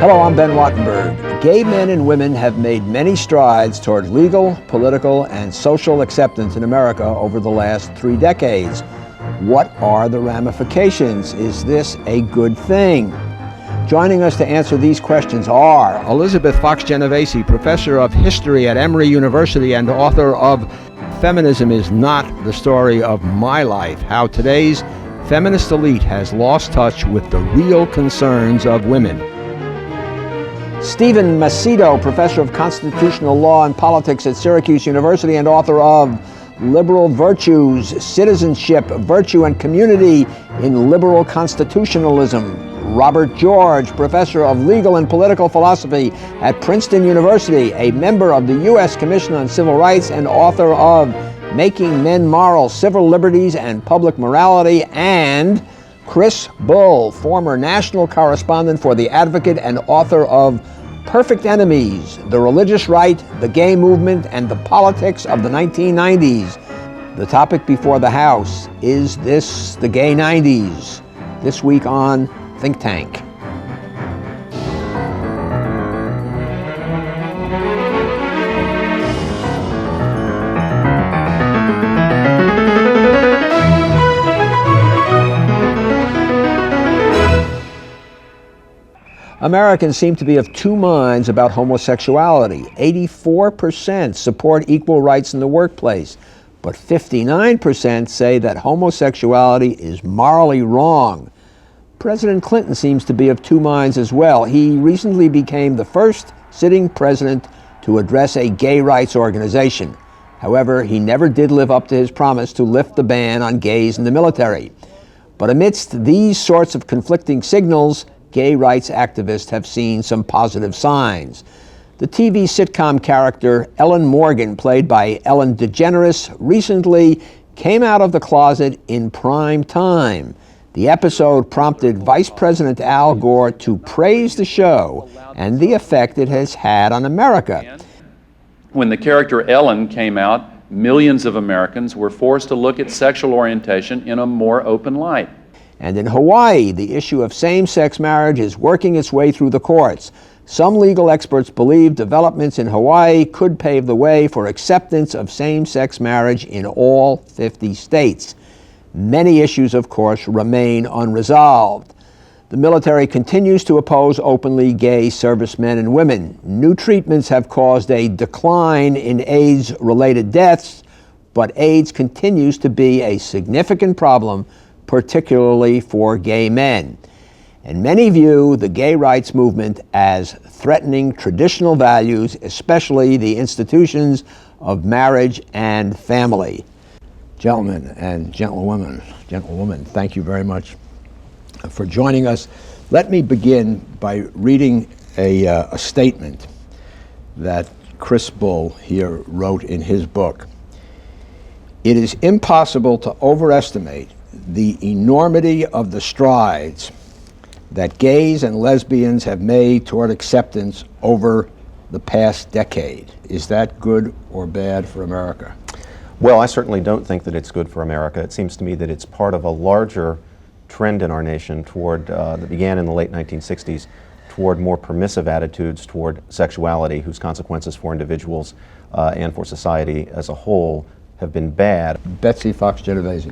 Hello, I'm Ben Wattenberg. Gay men and women have made many strides toward legal, political, and social acceptance in America over the last 3 decades. What are the ramifications? Is this a good thing? Joining us to answer these questions are Elizabeth Fox Genovese, professor of history at Emory University and author of Feminism is Not the Story of My Life: How Today's Feminist Elite Has Lost Touch with the Real Concerns of Women. Stephen Macedo, professor of constitutional law and politics at Syracuse University and author of Liberal Virtues, Citizenship, Virtue, and Community in Liberal Constitutionalism. Robert George, professor of legal and political philosophy at Princeton University, a member of the U.S. Commission on Civil Rights and author of Making Men Moral, Civil Liberties and Public Morality, and Chris Bull, former national correspondent for The Advocate and author of Perfect Enemies, The Religious Right, the Gay Movement, and the Politics of the 1990s. The topic before the House: is this the gay 90s? This week on Think Tank. Americans seem to be of two minds about homosexuality. 84% support equal rights in the workplace, but 59% say that homosexuality is morally wrong. President Clinton seems to be of two minds as well. He recently became the first sitting president to address a gay rights organization. However, he never did live up to his promise to lift the ban on gays in the military. But amidst these sorts of conflicting signals, gay rights activists have seen some positive signs. The TV sitcom character Ellen Morgan, played by Ellen DeGeneres, recently came out of the closet in prime time. The episode prompted Vice President Al Gore to praise the show and the effect it has had on America. When the character Ellen came out, millions of Americans were forced to look at sexual orientation in a more open light. And in Hawaii, the issue of same-sex marriage is working its way through the courts. Some legal experts believe developments in Hawaii could pave the way for acceptance of same-sex marriage in all 50 states. Many issues, of course, remain unresolved. The military continues to oppose openly gay servicemen and women. New treatments have caused a decline in AIDS-related deaths, but AIDS continues to be a significant problem, particularly for gay men. And many view the gay rights movement as threatening traditional values, especially the institutions of marriage and family. Gentlemen and gentlewomen, thank you very much for joining us. Let me begin by reading a statement that Chris Bull here wrote in his book. It is impossible to overestimate the enormity of the strides that gays and lesbians have made toward acceptance over the past decade. Is that good or bad for America? Well, I certainly don't think that it's good for America. It seems to me that it's part of a larger trend in our nation toward that began in the late 1960s toward more permissive attitudes toward sexuality, whose consequences for individuals and for society as a whole have been bad. Betsy Fox Genovese.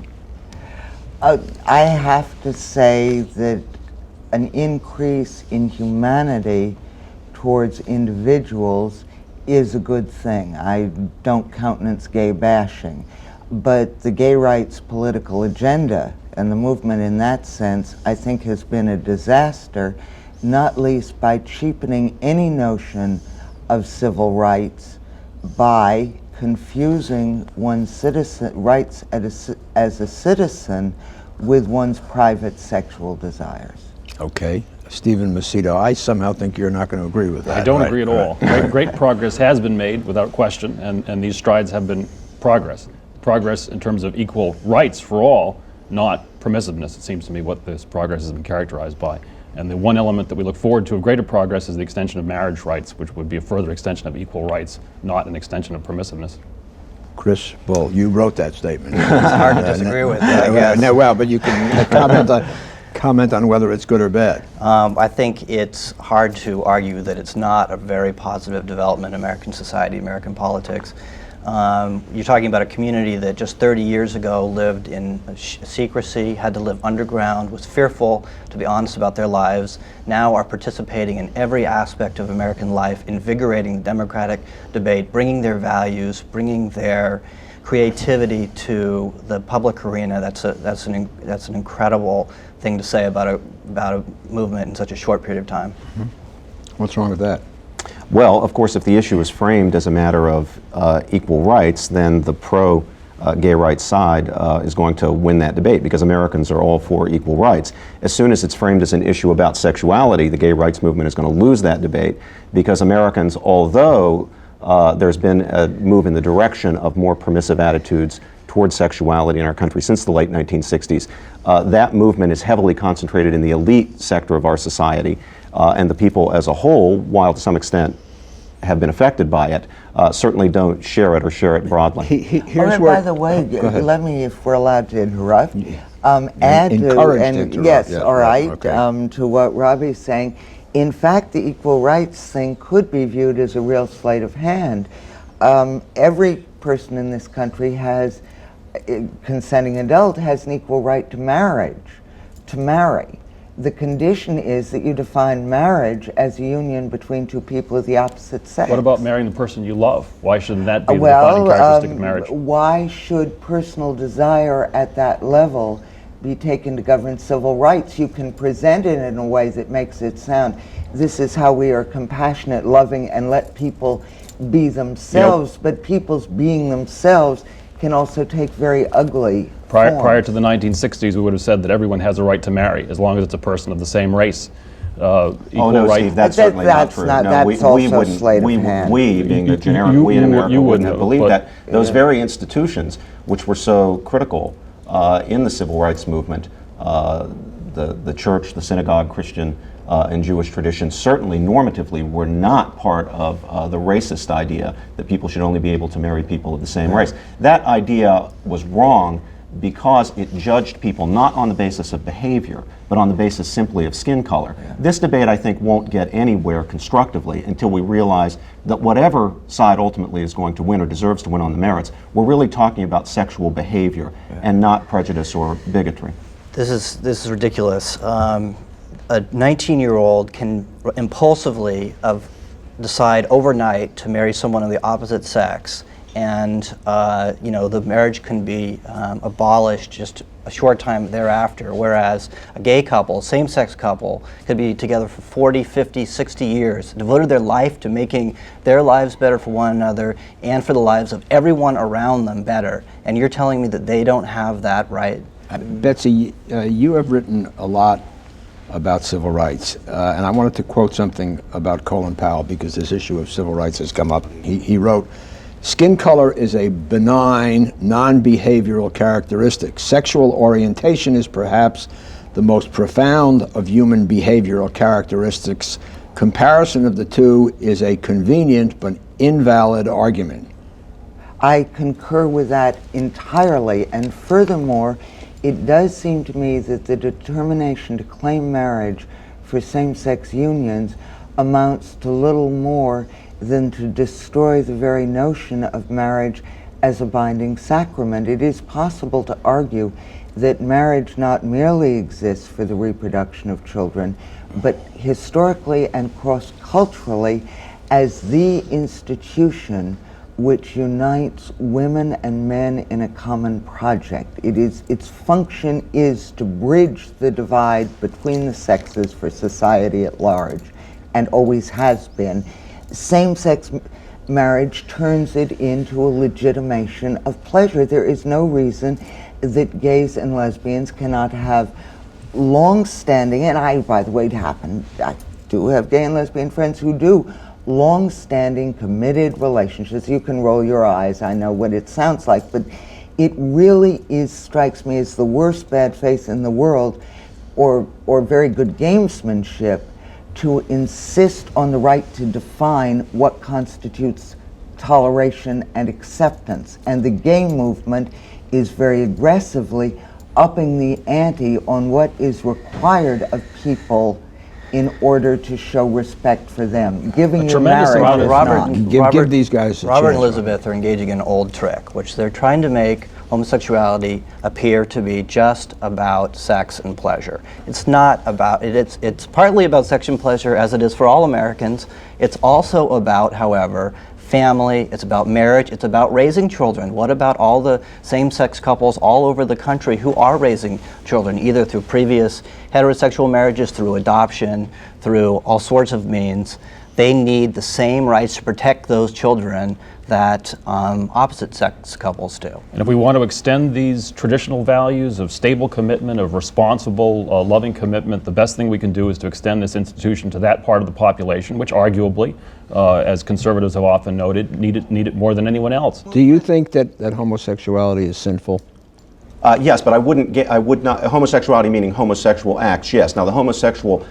I have to say that an increase in humanity towards individuals is a good thing. I don't countenance gay bashing, but the gay rights political agenda and the movement in that sense, I think, has been a disaster, not least by cheapening any notion of civil rights by confusing one's citizen rights as a citizen with one's private sexual desires. Okay. Stephen Macedo, I somehow think you're not going to agree with that. I don't agree at all. Great progress has been made without question, and these strides have been progress. Progress in terms of equal rights for all, not permissiveness. It seems to me what this progress has been characterized by. And the one element that we look forward to of greater progress is the extension of marriage rights, which would be a further extension of equal rights, not an extension of permissiveness. Chris Bull, you wrote that statement. It's hard to disagree with, I guess. No, well, but you can comment comment on whether it's good or bad. I think it's hard to argue that it's not a very positive development in American society, American politics. You're talking about a community that just 30 years ago lived in secrecy, had to live underground, was fearful, to be honest, about their lives, now are participating in every aspect of American life, invigorating the democratic debate, bringing their values, bringing their creativity to the public arena. That's an incredible thing to say about a movement in such a short period of time. What's wrong with that? Well, of course, if the issue is framed as a matter of equal rights, then the pro-gay rights side is going to win that debate, because Americans are all for equal rights. As soon as it's framed as an issue about sexuality, the gay rights movement is going to lose that debate, because Americans, although there's been a move in the direction of more permissive attitudes towards sexuality in our country since the late 1960s, that movement is heavily concentrated in the elite sector of our society. And the people as a whole, while to some extent have been affected by it, certainly don't share it or share it broadly. Here's where, by the way, let me, if we're allowed to interrupt, add encouraged to to, interrupt. yes, Yeah, all right, okay. To what Robbie's saying. In fact, the equal rights thing could be viewed as a real sleight of hand. Every person in this country has, consenting adult, has an equal right to marriage, to marry. The condition is that you define marriage as a union between two people of the opposite sex. What about marrying the person you love? Why shouldn't that be the defining characteristic of marriage? Why should personal desire at that level be taken to govern civil rights? You can present it in a way that makes it sound, this is how we are compassionate, loving, and let people be themselves, but people's being themselves can also take very ugly Prior to the 1960s, we would have said that everyone has a right to marry, as long as it's a person of the same race. Equal no, right. Steve, that's certainly not true. That's also sleight of hand. We, being a generic we in America, you wouldn't have believed that. Those Yeah. very institutions, which were so critical in the civil rights movement, the church, the synagogue, Christian and Jewish tradition, certainly normatively were not part of the racist idea that people should only be able to marry people of the same race. That idea was wrong because it judged people not on the basis of behavior, but on the basis simply of skin color. Yeah. This debate, I think, won't get anywhere constructively until we realize that whatever side ultimately is going to win or deserves to win on the merits, we're really talking about sexual behavior and not prejudice or bigotry. This is ridiculous. A 19-year-old can impulsively decide overnight to marry someone of the opposite sex, and the marriage can be abolished just a short time thereafter, whereas a gay couple, same-sex couple, could be together for 40, 50, 60 years, devoted their life to making their lives better for one another and for the lives of everyone around them better. And you're telling me that they don't have that right? Betsy, you have written a lot about civil rights, and I wanted to quote something about Colin Powell, because this issue of civil rights has come up. He wrote, "Skin color is a benign, non-behavioral characteristic. Sexual orientation is perhaps the most profound of human behavioral characteristics. Comparison of the two is a convenient but invalid argument." I concur with that entirely, and furthermore, it does seem to me that the determination to claim marriage for same-sex unions amounts to little more than to destroy the very notion of marriage as a binding sacrament. It is possible to argue that marriage not merely exists for the reproduction of children, but historically and cross-culturally as the institution which unites women and men in a common project. Its function is to bridge the divide between the sexes for society at large, and always has been. Same-sex marriage turns it into a legitimation of pleasure. There is no reason that gays and lesbians cannot have long-standing, and I, by the way, I do have gay and lesbian friends who do, long-standing, committed relationships. You can roll your eyes, I know what it sounds like, but it really strikes me as the worst bad faith in the world, or very good gamesmanship, to insist on the right to define what constitutes toleration and acceptance. And the gay movement is very aggressively upping the ante on what is required of people in order to show respect for them. Giving your tremendous marriage amount of- is Robert- not. Give these guys a Robert and chance. Elizabeth are engaging in an old trick, which they're trying to make homosexuality appear to be just about sex and pleasure. It's not about it. It's partly about sex and pleasure, as it is for all Americans. It's also about, however, family, it's about marriage, it's about raising children. What about all the same-sex couples all over the country who are raising children, either through previous heterosexual marriages, through adoption, through all sorts of means? They need the same rights to protect those children that opposite-sex couples do. And if we want to extend these traditional values of stable commitment, of responsible, loving commitment, the best thing we can do is to extend this institution to that part of the population, which arguably, as conservatives have often noted, need it more than anyone else. Do you think that homosexuality is sinful? Yes, but I would not, homosexuality meaning homosexual acts, yes. Now the homosexual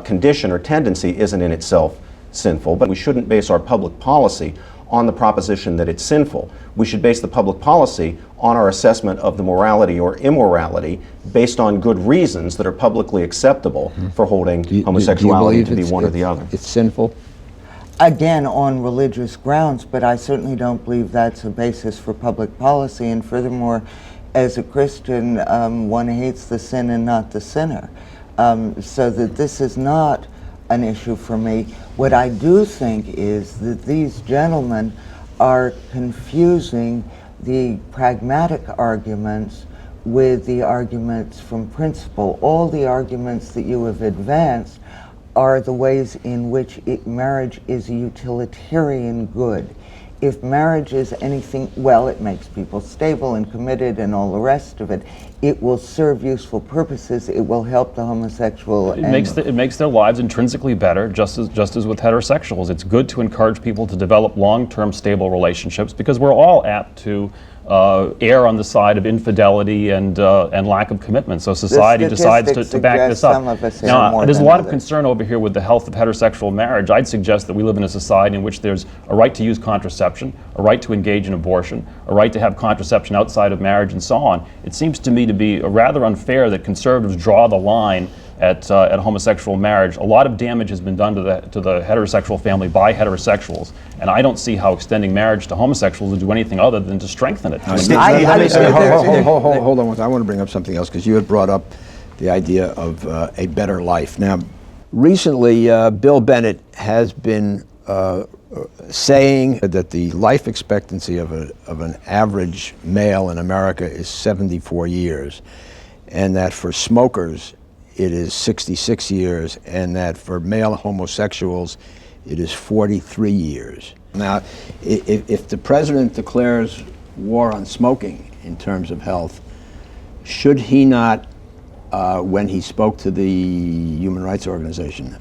condition or tendency isn't in itself sinful, but we shouldn't base our public policy on the proposition that it's sinful. We should base the public policy on our assessment of the morality or immorality based on good reasons that are publicly acceptable for holding homosexuality to be one or the other. It's sinful? Again, on religious grounds, but I certainly don't believe that's a basis for public policy. And furthermore, as a Christian, one hates the sin and not the sinner. So that this is not an issue for me. What I do think is that these gentlemen are confusing the pragmatic arguments with the arguments from principle. All the arguments that you have advanced are the ways in which marriage is a utilitarian good. If marriage is anything, well, it makes people stable and committed and all the rest of it. It will serve useful purposes. It will help the homosexual. It makes their lives intrinsically better, just as with heterosexuals. It's good to encourage people to develop long-term stable relationships because we're all apt to err on the side of infidelity and lack of commitment. So society decides to back this up. Now, there's a lot of concern over here with the health of heterosexual marriage. I'd suggest that we live in a society in which there's a right to use contraception, a right to engage in abortion, a right to have contraception outside of marriage, and so on. It seems to me to be rather unfair that conservatives draw the line at homosexual marriage. A lot of damage has been done to the heterosexual family by heterosexuals, and I don't see how extending marriage to homosexuals would do anything other than to strengthen it. Hold on. I want to bring up something else because you had brought up the idea of a better life. Now, recently, Bill Bennett has been saying that the life expectancy of an average male in America is 74 years, and that for smokers it is 66 years, and that for male homosexuals it is 43 years. Now, if the president declares war on smoking in terms of health, should he not, when he spoke to the Human Rights Organization,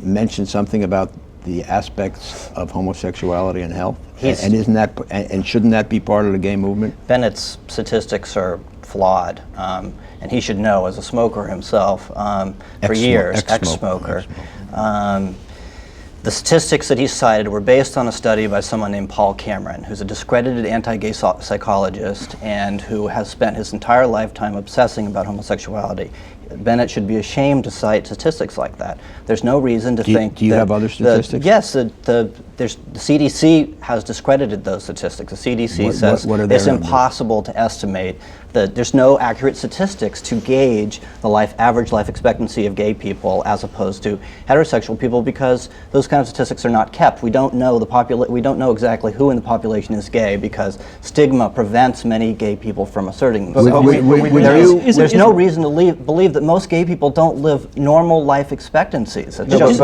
mention something about the aspects of homosexuality and health? And shouldn't that be part of the gay movement? Bennett's statistics are flawed, and he should know as a smoker himself for years, ex-smoker. The statistics that he cited were based on a study by someone named Paul Cameron, who's a discredited anti-gay psychologist and who has spent his entire lifetime obsessing about homosexuality. Bennett should be ashamed to cite statistics like that. There's no reason to think. Do you have other statistics? Yes, the CDC has discredited those statistics. The CDC says it's impossible to estimate. There's no accurate statistics to gauge the average life expectancy of gay people as opposed to heterosexual people because those kind of statistics are not kept. We don't know we don't know exactly who in the population is gay because stigma prevents many gay people from asserting themselves. There's no reason to believe that most gay people don't live normal life expectancies. It's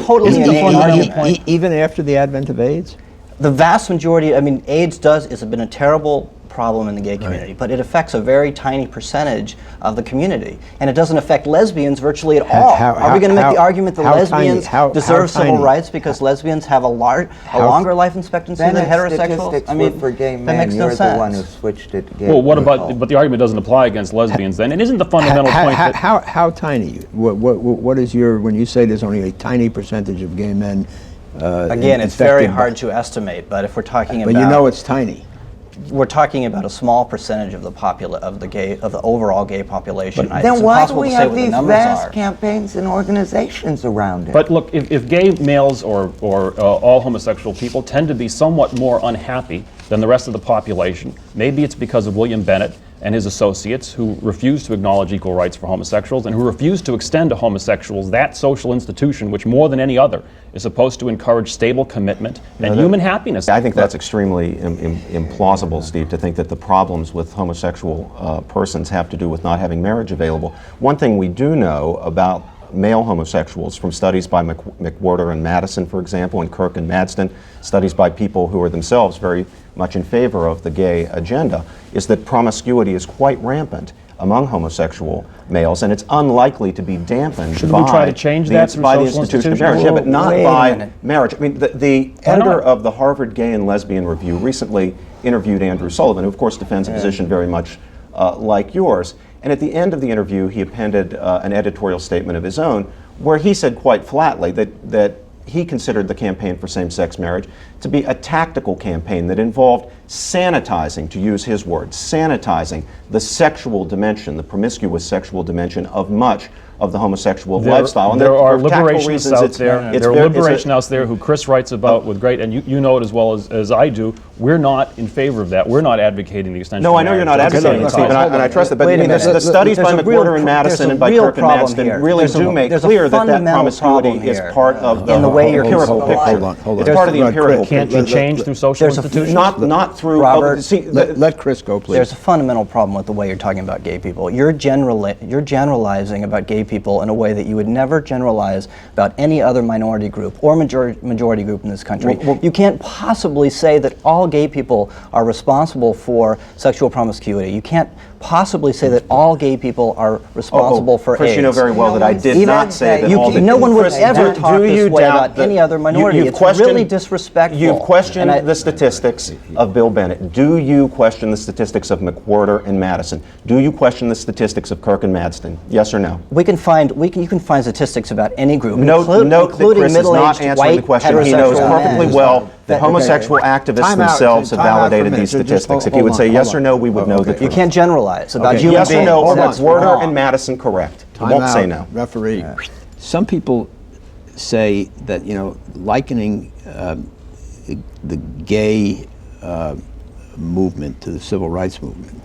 totally an argument. Even after the advent of AIDS? The vast majority, AIDS has been a terrible problem in the gay community, but it affects a very tiny percentage of the community, and it doesn't affect lesbians virtually at all. Are we going to make the argument that lesbians deserve civil rights because lesbians have a longer life expectancy than heterosexuals? For gay men, that makes no you're sense. the one who switched it to gay Well, people. but the argument doesn't apply against lesbians then, and isn't the fundamental point that... How tiny? What is when you say there's only a tiny percentage of gay men Again, it's very hard to estimate, but if we're talking about... But you know it's tiny. We're talking about a small percentage of the overall gay population. It's Then why do impossible we to say have what the these numbers vast are. campaigns and organizations around it? But look, if gay males or all homosexual people tend to be somewhat more unhappy than the rest of the population, maybe it's because of William Bennett and his associates who refused to acknowledge equal rights for homosexuals and who refused to extend to homosexuals that social institution which more than any other is supposed to encourage stable commitment and human happiness. I think that's extremely implausible, Steve, to think that the problems with homosexual persons have to do with not having marriage available. One thing we do know about male homosexuals from studies by McWhorter and Madison, for example, and Kirk and Madston, studies by people who are themselves very much in favor of the gay agenda, is that promiscuity is quite rampant among homosexual males, and it's unlikely to be dampened Shouldn't we try to change that through by the social institution of institutions? marriage. Yeah, but not Wait a by minute. marriage. I mean, the editor of the Harvard Gay and Lesbian Review recently interviewed Andrew Sullivan, who of course defends a position very much like yours. And at the end of the interview, he appended an editorial statement of his own where he said quite flatly that he considered the campaign for same-sex marriage to be a tactical campaign that involved sanitizing, to use his words, sanitizing the sexual dimension, the promiscuous sexual dimension of much of the homosexual lifestyle. And there are for tactical liberationists reasons, out there. There are liberationists out there who Chris writes about with great, and you know it as well as I do. We're not in favor of that. We're not advocating the extension. No, I know you're not advocating it, Steve, and I trust it. But Wait a minute. the studies by There's a real McWhorter and Madison and by real Kirk and problem Madston here. really do make clear that fundamental promiscuity problem is here. part of the In the way you're empirical concerned. picture. Hold on. It's part of the empirical Can't picture. you change through social There's a- institutions? Not through. Robert, Let Chris go, please. There's a fundamental problem with the way you're talking about gay people. You're generalizing about gay people in a way that you would never generalize about any other minority group or majority group in this country. You can't possibly say that all gay people are responsible for sexual promiscuity. You can't possibly say that all gay people are responsible for Chris, AIDS. you know very well that I did Even not say that you, all the no one would Chris, ever do talk you this way doubt about that any other minority. you've It's questioned- really disrespectful. You've questioned And the statistics of Bill Bennett. Do you question the statistics of McWhorter and Madison? Do you question the statistics of Kirk and Madston? Yes or no? you can find statistics about any group, Note that including Chris is not middle-aged answering white the question. He knows heterosexual perfectly men. well that homosexual activists Time out. themselves have Time out for a validated minute. these Just statistics. If hold you would on, say hold yes or on. no, we would know the Okay. You truth. can't generalize about Okay. human Yes or beings. no, That's McWhorter wrong. and Madison correct? I Time won't out, say no. referee. Some people say that, likening the gay movement to the civil rights movement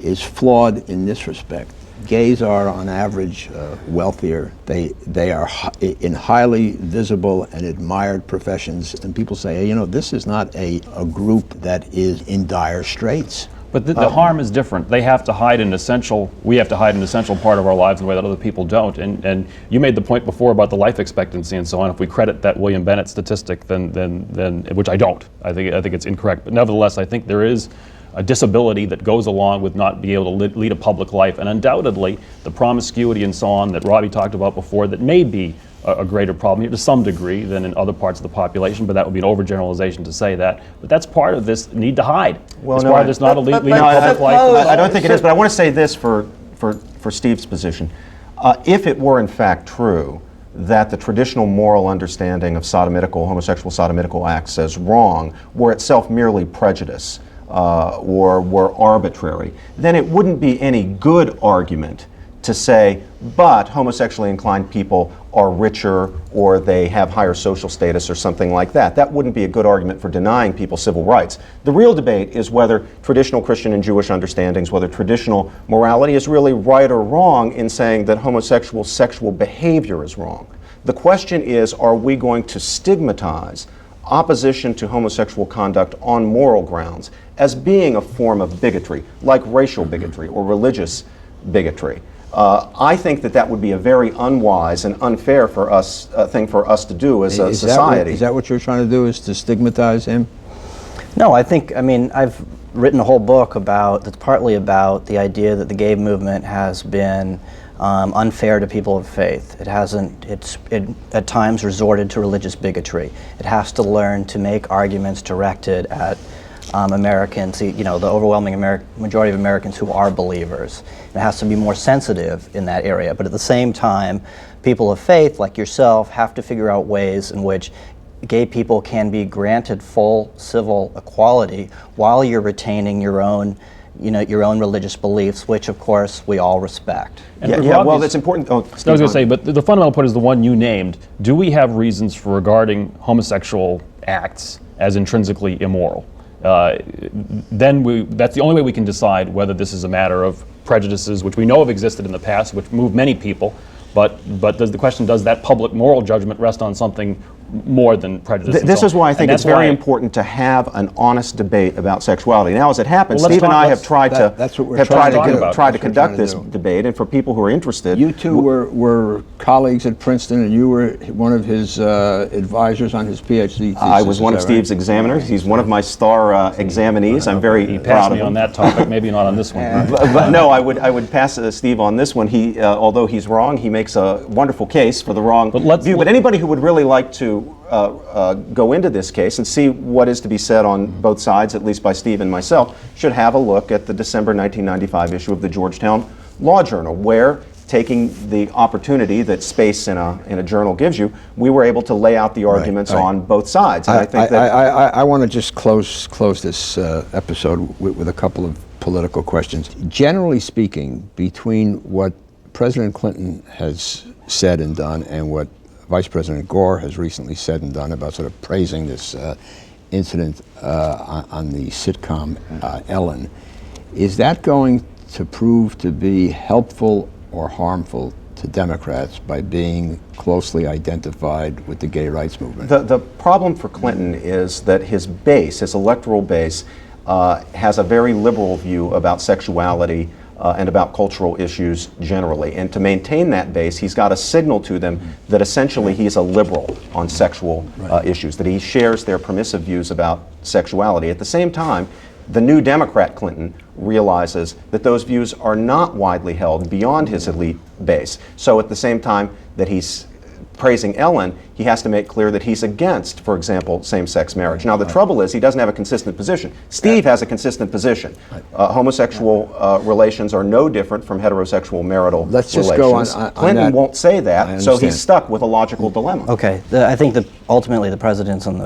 is flawed in this respect. Gays are, on average, wealthier. They are in highly visible and admired professions, and people say, hey, this is not a group that is in dire straits. But the harm is different. They have to hide an essential. We have to hide an essential part of our lives in a way that other people don't. And you made the point before about the life expectancy and so on. If we credit that William Bennett statistic, then which I don't. I think it's incorrect. But nevertheless, I think there is a disability that goes along with not being able to lead a public life, and undoubtedly the promiscuity and so on that Robbie talked about before that may be a greater problem here to some degree than in other parts of the population, but that would be an overgeneralization to say that. But that's part of this need to hide. Well, it's no, part of this not leading No, public life. I don't think it is, but I want to say this for Steve's position. If it were in fact true that the traditional moral understanding of homosexual sodomitical acts as wrong were itself merely prejudice or were arbitrary, then it wouldn't be any good argument to say, but homosexually inclined people are richer or they have higher social status or something like that. That wouldn't be a good argument for denying people civil rights. The real debate is whether traditional Christian and Jewish understandings, whether traditional morality is really right or wrong in saying that homosexual sexual behavior is wrong. The question is, are we going to stigmatize opposition to homosexual conduct on moral grounds as being a form of bigotry, like racial bigotry or religious bigotry? I think that would be a very unwise and unfair thing for us to do as a society. Is that what you're trying to do, is to stigmatize him? No, I've written a whole book that's partly about the idea that the gay movement has been unfair to people of faith. It at times resorted to religious bigotry. It has to learn to make arguments directed at Americans, the overwhelming majority of Americans who are believers. It has to be more sensitive in that area. But at the same time, people of faith, like yourself, have to figure out ways in which gay people can be granted full civil equality while you're retaining your own, your own religious beliefs, which of course we all respect. Well, that's important. Oh, Steve, I was going to say, but the fundamental point is the one you named. Do we have reasons for regarding homosexual acts as intrinsically immoral? Then that's the only way we can decide whether this is a matter of prejudices, which we know have existed in the past, which move many people. But does that public moral judgment rest on something more than prejudice? This is why I think it's very important to have an honest debate about sexuality. Now, as it happens, Steve and I have tried to conduct this debate, and for people who are interested, you two were colleagues at Princeton, and you were one of his advisors on his PhD thesis. I was one of Steve's examiners. He's one of my star examinees. I'm very proud of him. On that topic, maybe not on this one. But no, I would pass Steve on this one. He, although he's wrong, he makes a wonderful case for the wrong view. But anybody who would really like to go into this case and see what is to be said on both sides, at least by Steve and myself, should have a look at the December 1995 issue of the Georgetown Law Journal, where, taking the opportunity that space in a journal gives you, we were able to lay out the arguments on both sides. And I think that I want to just close this episode with a couple of political questions. Generally speaking, between what President Clinton has said and done and what Vice President Gore has recently said and done about sort of praising this incident on the sitcom Ellen, is that going to prove to be helpful or harmful to Democrats by being closely identified with the gay rights movement? The problem for Clinton is that his base, his electoral base, has a very liberal view about sexuality and about cultural issues generally. And to maintain that base, he's got to signal to them that essentially he's a liberal on sexual issues, that he shares their permissive views about sexuality. At the same time, the new Democrat Clinton realizes that those views are not widely held beyond his elite base. So at the same time that he's praising Ellen, he has to make clear that he's against, for example, same-sex marriage. Now, the trouble is he doesn't have a consistent position. Steve has a consistent position. Homosexual relations are no different from heterosexual marital Let's just relations. go on Clinton that. won't say that, so he's stuck with a logical dilemma. Okay, I think that ultimately the president's in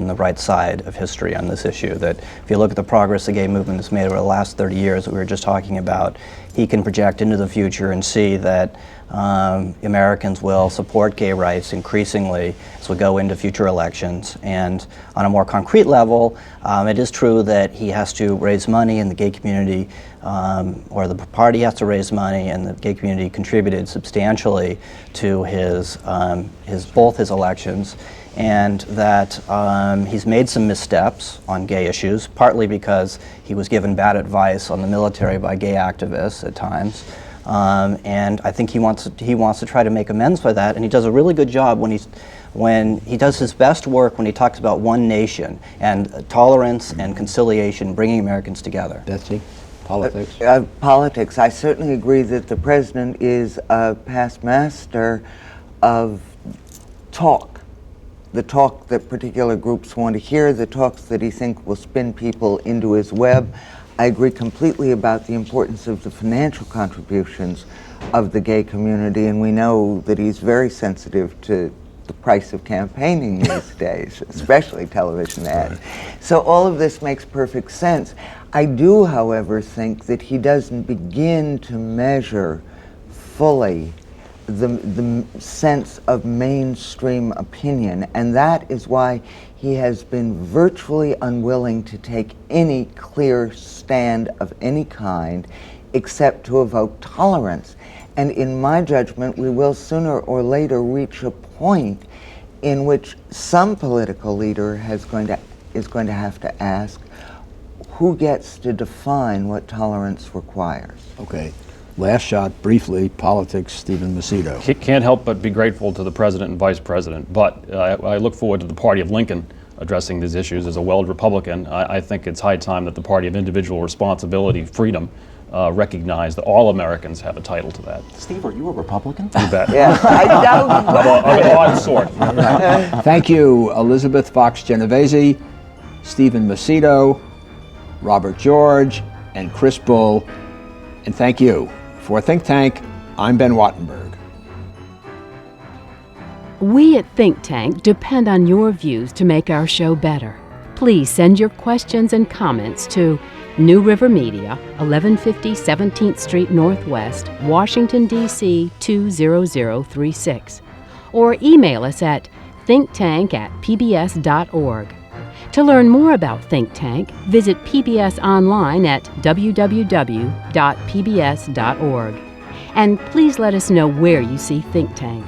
the right side of history on this issue, that if you look at the progress the gay movement has made over the last 30 years that we were just talking about, he can project into the future and see that Americans will support gay rights increasingly as we go into future elections. And on a more concrete level, it is true that he has to raise money in the gay community, or the party has to raise money, and the gay community contributed substantially to both his elections, and that he's made some missteps on gay issues, partly because he was given bad advice on the military by gay activists at times. And I think he wants to try to make amends for that, and he does a really good job when he does his best work when he talks about one nation and tolerance and conciliation, bringing Americans together. Betsy, politics? Politics. I certainly agree that the president is a past master of talk. The talk that particular groups want to hear, the talks that he thinks will spin people into his web. I agree completely about the importance of the financial contributions of the gay community, and we know that he's very sensitive to the price of campaigning these days, especially television ads. So all of this makes perfect sense. I do, however, think that he doesn't begin to measure fully the sense of mainstream opinion, and that is why he has been virtually unwilling to take any clear stand of any kind except to evoke tolerance. And in my judgment, we will sooner or later reach a point in which some political leader is going to have to ask, who gets to define what tolerance requires? Okay. Last shot, briefly, politics, Stephen Macedo. Can't help but be grateful to the president and vice president, but I look forward to the party of Lincoln addressing these issues. As a welled Republican, I think it's high time that the party of individual responsibility, freedom, recognize that all Americans have a title to that. Steve, are you a Republican? You bet. Yeah, I doubt. Of an odd sort. Thank you, Elizabeth Fox Genovese, Stephen Macedo, Robert George, and Chris Bull. And thank you. For Think Tank, I'm Ben Wattenberg. We at Think Tank depend on your views to make our show better. Please send your questions and comments to New River Media, 1150 17th Street Northwest, Washington, D.C. 20036, or email us at thinktank@pbs.org. To learn more about Think Tank, visit PBS online at www.pbs.org. And please let us know where you see Think Tank.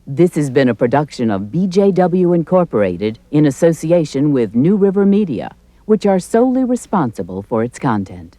This has been a production of BJW Incorporated in association with New River Media, which are solely responsible for its content.